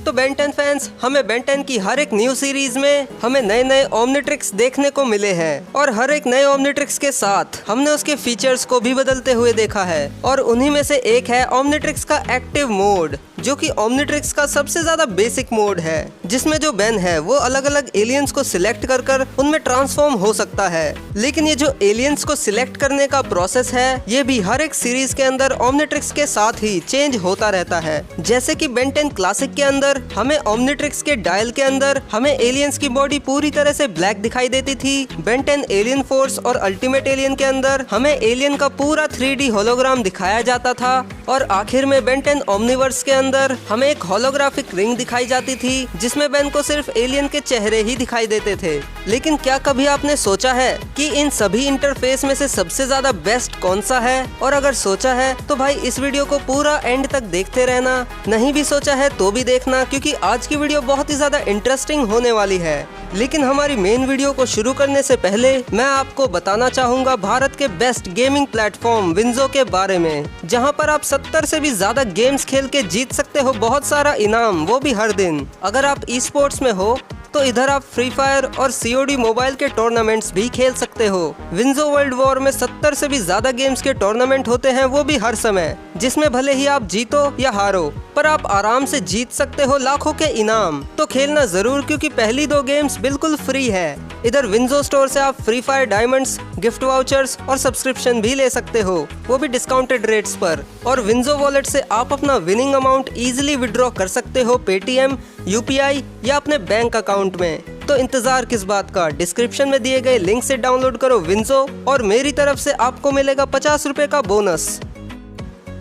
तो Ben 10 fans, हमें Ben 10 की हर एक न्यू सीरीज में हमें नए नए ओमनिट्रिक्स देखने को मिले हैं और हर एक नए ओमनिट्रिक्स के साथ हमने उसके फीचर्स को भी बदलते हुए देखा है। और उन्हीं में से एक है ओमनिट्रिक्स का एक्टिव मोड, जो कि ओमनिट्रिक्स का सबसे ज्यादा बेसिक मोड है, जिसमें जो बेन है वो अलग अलग एलियंस को सिलेक्ट कर उनमें ट्रांसफॉर्म हो सकता है। लेकिन ये जो एलियंस को सिलेक्ट करने का प्रोसेस है ये भी हर एक सीरीज के अंदर ओमनिट्रिक्स के साथ ही चेंज होता रहता है। जैसे कि बेन 10 क्लासिक के अंदर हमें ओमनिट्रिक्स के डायल के अंदर हमें एलियंस की बॉडी पूरी तरह से ब्लैक दिखाई देती थी। बेन 10 एलियन फोर्स और अल्टीमेट एलियन के अंदर हमें एलियन का पूरा 3D होलोग्राम दिखाया जाता था और आखिर में बेन 10 ओमनिवर्स के अंदर हमें एक होलोग्राफिक रिंग दिखाई जाती थी जिसमें बेन को सिर्फ एलियन के चेहरे ही दिखाई देते थे। लेकिन क्या कभी आपने सोचा है कि इन सभी इंटरफेस में से सबसे ज्यादा बेस्ट कौन सा है? और अगर सोचा है तो भाई इस वीडियो को पूरा एंड तक देखते रहना, नहीं भी सोचा है तो भी देखना, क्योंकि आज की वीडियो बहुत ही ज्यादा इंटरेस्टिंग होने वाली है। लेकिन हमारी मेन वीडियो को शुरू करने से पहले मैं आपको बताना चाहूँगा भारत के बेस्ट गेमिंग प्लेटफॉर्म विंजो के बारे में, जहाँ पर आप 70 से भी ज्यादा गेम्स खेल के जीत सकते हो बहुत सारा इनाम, वो भी हर दिन। अगर आप ई स्पोर्ट्स में हो तो इधर आप फ्री फायर और COD मोबाइल के टूर्नामेंट्स भी खेल सकते हो। विंजो वर्ल्ड वॉर में 70 से भी ज्यादा गेम्स के टूर्नामेंट होते हैं, वो भी हर समय, जिसमें भले ही आप जीतो या हारो पर आप आराम से जीत सकते हो लाखों के इनाम। तो खेलना जरूर, क्योंकि पहली 2 गेम्स बिल्कुल फ्री है। इधर विंजो स्टोर से आप free fire diamonds, gift vouchers और सब्सक्रिप्शन भी ले सकते हो, वो भी डिस्काउंटेड रेट्स पर। और विंजो वॉलेट से आप अपना विनिंग अमाउंट इजीली विड्रॉ कर सकते हो पेटीएम, UPI या अपने बैंक अकाउंट में। तो इंतजार किस बात का, डिस्क्रिप्शन में दिए गए लिंक से डाउनलोड करो विंजो और मेरी तरफ से आपको मिलेगा 50 रुपए का बोनस।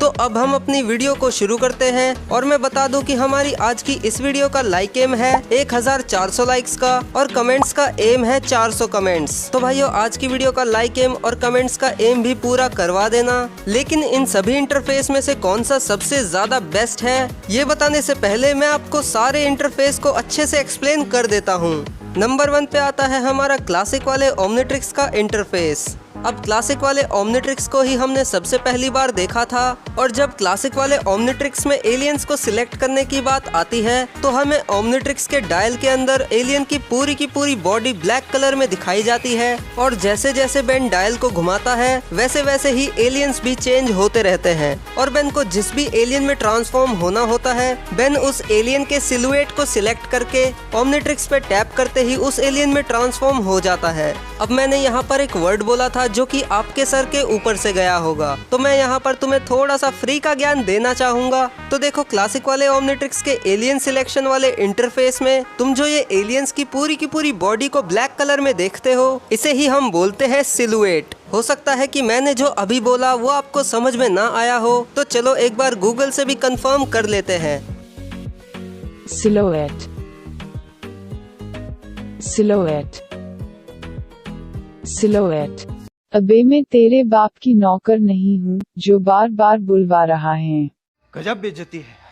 तो अब हम अपनी वीडियो को शुरू करते हैं और मैं बता दूं कि हमारी आज की इस वीडियो का लाइक एम है 1400 लाइक्स का और कमेंट्स का एम है 400 कमेंट्स। तो भाइयों आज की वीडियो का लाइक एम और कमेंट्स का एम भी पूरा करवा देना। लेकिन इन सभी इंटरफेस में से कौन सा सबसे ज्यादा बेस्ट है ये बताने से पहले मैं आपको सारे इंटरफेस को अच्छे से एक्सप्लेन कर देता हूँ। नंबर 1 पे आता है हमारा क्लासिक वाले ओमनिट्रिक्स का इंटरफेस। अब क्लासिक वाले ओमनिट्रिक्स को ही हमने सबसे पहली बार देखा था और जब क्लासिक वाले ओमनिट्रिक्स में एलियंस को सिलेक्ट करने की बात आती है तो हमें ओमनिट्रिक्स के डायल के अंदर एलियन की पूरी बॉडी ब्लैक कलर में दिखाई जाती है और जैसे जैसे बेन डायल को घुमाता है वैसे वैसे ही एलियंस भी चेंज होते रहते हैं। और बेन को जिस भी एलियन में ट्रांसफॉर्म होना होता है बेन उस एलियन के सिलुएट को सिलेक्ट करके ओमनिट्रिक्स पे टैप करते ही उस एलियन में ट्रांसफॉर्म हो जाता है। अब मैंने यहाँ पर एक वर्ड बोला था जो कि आपके सर के ऊपर से गया होगा, तो मैं यहाँ पर तुम्हें थोड़ा सा फ्री का ज्ञान देना चाहूंगा। तो देखो क्लासिक वाले ओमनिट्रिक्स के एलियन सिलेक्शन वाले इंटरफेस में तुम जो ये एलियंस की पूरी बॉडी को ब्लैक कलर में देखते हो इसे ही हम बोलते हैं सिलुएट। हो सकता है कि मैंने जो अभी बोला वो आपको समझ में ना आया हो, तो चलो एक बार गूगल से भी कंफर्म कर लेते हैं। Silhouette, silhouette, silhouette. अबे मैं तेरे बाप की नौकर नहीं हूँ जो बार बार बुलवा रहा है। गजब बेइज्जती है।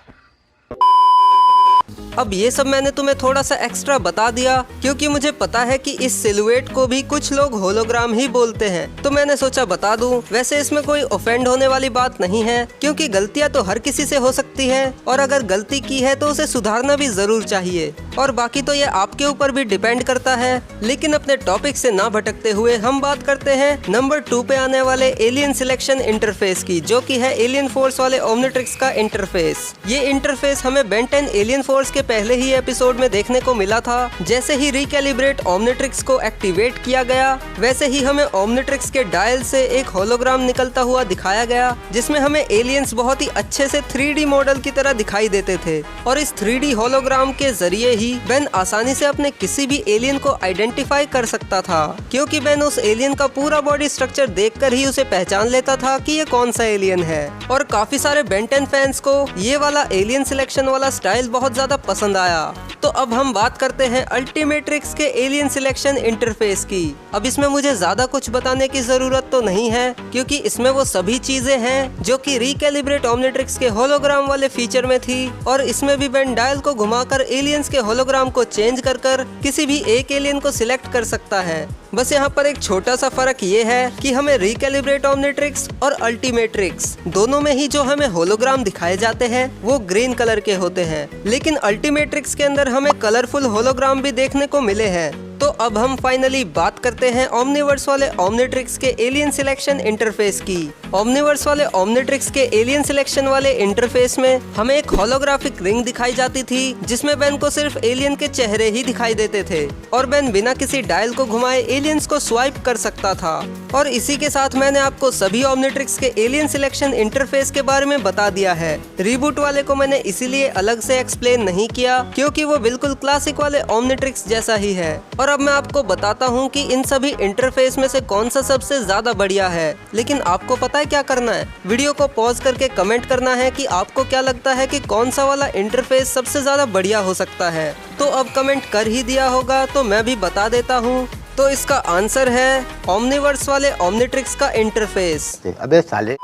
अब ये सब मैंने तुम्हें थोड़ा सा एक्स्ट्रा बता दिया क्योंकि मुझे पता है कि इस सिलुएट को भी कुछ लोग होलोग्राम ही बोलते हैं, तो मैंने सोचा बता दूं। वैसे इसमें कोई ऑफेंड होने वाली बात नहीं है क्योंकि गलतियां तो हर किसी से हो सकती है और अगर गलती की है तो उसे सुधारना भी जरूर चाहिए और बाकी तो ये आपके ऊपर भी डिपेंड करता है। लेकिन अपने टॉपिक से ना भटकते हुए हम बात करते हैं नंबर 2 पे आने वाले एलियन सिलेक्शन इंटरफेस की, जो कि है एलियन फोर्स वाले ओमनिट्रिक्स का इंटरफेस। ये इंटरफेस हमें बेन 10 एलियन फोर्स के पहले ही एपिसोड में देखने को मिला था। जैसे ही रिकैलिब्रेट ओमनिट्रिक्स को एक्टिवेट किया गया वैसे ही हमें ओमनिट्रिक्स के डायल से एक होलोग्राम निकलता हुआ दिखाया गया जिसमें हमें एलियंस बहुत ही अच्छे से 3D मॉडल की तरह दिखाई देते थे और इस 3D होलोग्राम के जरिए ही बेन आसानी से अपने किसी भी एलियन को आइडेंटिफाई कर सकता था क्योंकि बेन उस एलियन का पूरा बॉडी स्ट्रक्चर देखकर ही उसे पहचान लेता था कि ये कौन सा एलियन है। और काफी सारे बेन 10 फैंस को ये वाला एलियन सिलेक्शन वाला स्टाइल बहुत ज्यादा पसंद आया, तो अब हम बात करते हैं अल्टीमेट्रिक्स के एलियन सिलेक्शन इंटरफेस की। अब इसमें मुझे ज्यादा कुछ बताने की जरूरत तो नहीं है, क्योंकि इसमें वो सभी चीजें हैं जो कि रिकैलिब्रेट ओमनिट्रिक्स के होलोग्राम वाले फीचर में थी। और इसमें भी बेन डायल को घुमाकर एलियंस के होलोग्राम को चेंज कर किसी भी एक एलियन को सिलेक्ट कर सकता है। बस यहाँ पर एक छोटा सा फर्क ये है कि हमें रिकैलिब्रेट ओमनिट्रिक्स और अल्टीमेट्रिक्स दोनों में ही जो हमें होलोग्राम दिखाए जाते हैं वो ग्रीन कलर के होते हैं, लेकिन अल्टीमेट्रिक्स के अंदर हमें कलरफुल होलोग्राम भी देखने को मिले हैं। तो अब हम फाइनली बात करते हैं ओमनिवर्स वाले ओमनिट्रिक्स के एलियन सिलेक्शन इंटरफेस की। ओमनिवर्स वाले ओमनिट्रिक्स के एलियन सिलेक्शन वाले इंटरफेस में हमें एक होलोग्राफिक रिंग दिखाई जाती थी, जिसमें बेन को सिर्फ एलियन के चेहरे ही दिखाई देते थे और बेन बिना किसी डायल को घुमाए एलियंस को स्वाइप कर सकता था। और इसी के साथ मैंने आपको सभी ओमनिट्रिक्स के एलियन सिलेक्शन इंटरफेस के बारे में बता दिया है। रिबूट वाले को मैंने इसीलिए अलग से एक्सप्लेन नहीं किया, क्योंकि वो बिल्कुल क्लासिक वाले ओमनिट्रिक्स जैसा ही है। और अब मैं आपको बताता हूँ कि इन सभी इंटरफेस में से कौन सा सबसे ज्यादा बढ़िया है। लेकिन आपको पता है क्या करना है? वीडियो को पॉज करके कमेंट करना है कि आपको क्या लगता है कि कौन सा वाला इंटरफेस सबसे ज्यादा बढ़िया हो सकता है। तो अब कमेंट कर ही दिया होगा तो मैं भी बता देता हूँ। तो इसका आंसर है ओमनिवर्स वाले ओमनिट्रिक्स का इंटरफेस। अबे साले,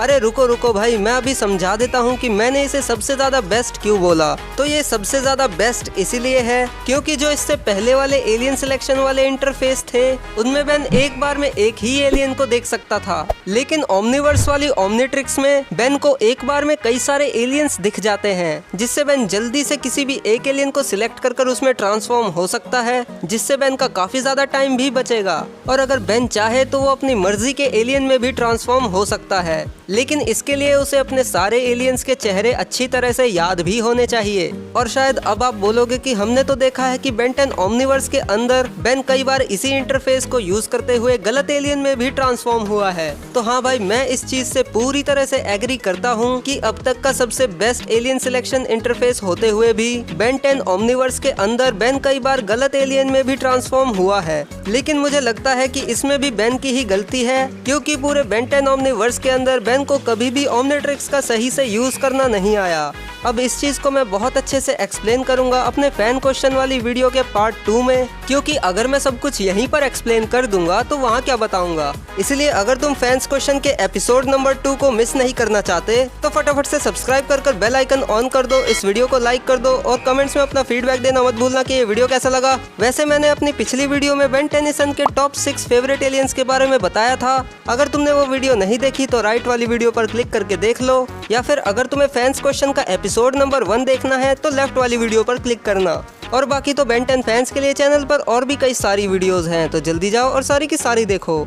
अरे रुको भाई, मैं अभी समझा देता हूँ कि मैंने इसे सबसे ज्यादा बेस्ट क्यों बोला। तो ये सबसे ज्यादा बेस्ट इसीलिए है क्योंकि जो इससे पहले वाले एलियन सिलेक्शन वाले इंटरफेस थे उनमें बेन एक बार में एक ही एलियन को देख सकता था, लेकिन ओमनिवर्स वाली ओमनिट्रिक्स में बेन को एक बार में कई सारे एलियंस दिख जाते हैं, जिससे बेन जल्दी से किसी भी एक एलियन को सिलेक्ट कर उसमें ट्रांसफॉर्म हो सकता है, जिससे बेन का काफी ज्यादा टाइम भी बचेगा। और अगर बेन चाहे तो वो अपनी मर्जी के एलियन में भी ट्रांसफॉर्म हो सकता है, लेकिन इसके लिए उसे अपने सारे एलियंस के चेहरे अच्छी तरह से याद भी होने चाहिए। और शायद अब आप बोलोगे कि हमने तो देखा है कि बेन 10 ओमनिवर्स के अंदर बेन कई बार इसी इंटरफेस को यूज करते हुए गलत एलियन में भी ट्रांसफॉर्म हुआ है। तो हाँ भाई, मैं इस चीज से पूरी तरह से एग्री करता हूँ कि अब तक का सबसे बेस्ट एलियन सिलेक्शन इंटरफेस होते हुए भी बेन 10 ओमनिवर्स के अंदर बेन कई बार गलत एलियन में भी ट्रांसफॉर्म हुआ है। लेकिन मुझे लगता है कि इसमें भी बेन की ही गलती है, क्योंकि पूरे बेन 10 ओमनिवर्स के अंदर बेन को कभी भी ओमनिट्रिक्स का सही से यूज करना नहीं आया। अब इस चीज को मैं बहुत अच्छे से एक्सप्लेन करूंगा अपने फैन क्वेश्चन वाली वीडियो के पार्ट 2 में, क्योंकि अगर मैं सब कुछ यहीं पर एक्सप्लेन कर दूंगा तो वहाँ क्या बताऊंगा। इसलिए अगर तुम फैंस क्वेश्चन के एपिसोड नंबर 2 को मिस नहीं करना चाहते तो फटाफट से सब्सक्राइब कर बेल आइकन ऑन कर दो, इस वीडियो को लाइक कर दो और कमेंट्स में अपना फीडबैक देना मत भूलना कि ये वीडियो कैसा लगा। वैसे मैंने अपनी पिछली वीडियो में बेन टेनिसन के टॉप 6 फेवरेट एलियंस के बारे में बताया था। अगर तुमने वो वीडियो नहीं देखी तो राइट वाली वीडियो पर क्लिक करके देख लो, या फिर अगर तुम्हें फैंस क्वेश्चन का एपिसोड नंबर 1 देखना है तो लेफ्ट वाली वीडियो पर क्लिक करना। और बाकी तो बेन 10 फैंस के लिए चैनल पर और भी कई सारी वीडियोस हैं, तो जल्दी जाओ और सारी की सारी देखो।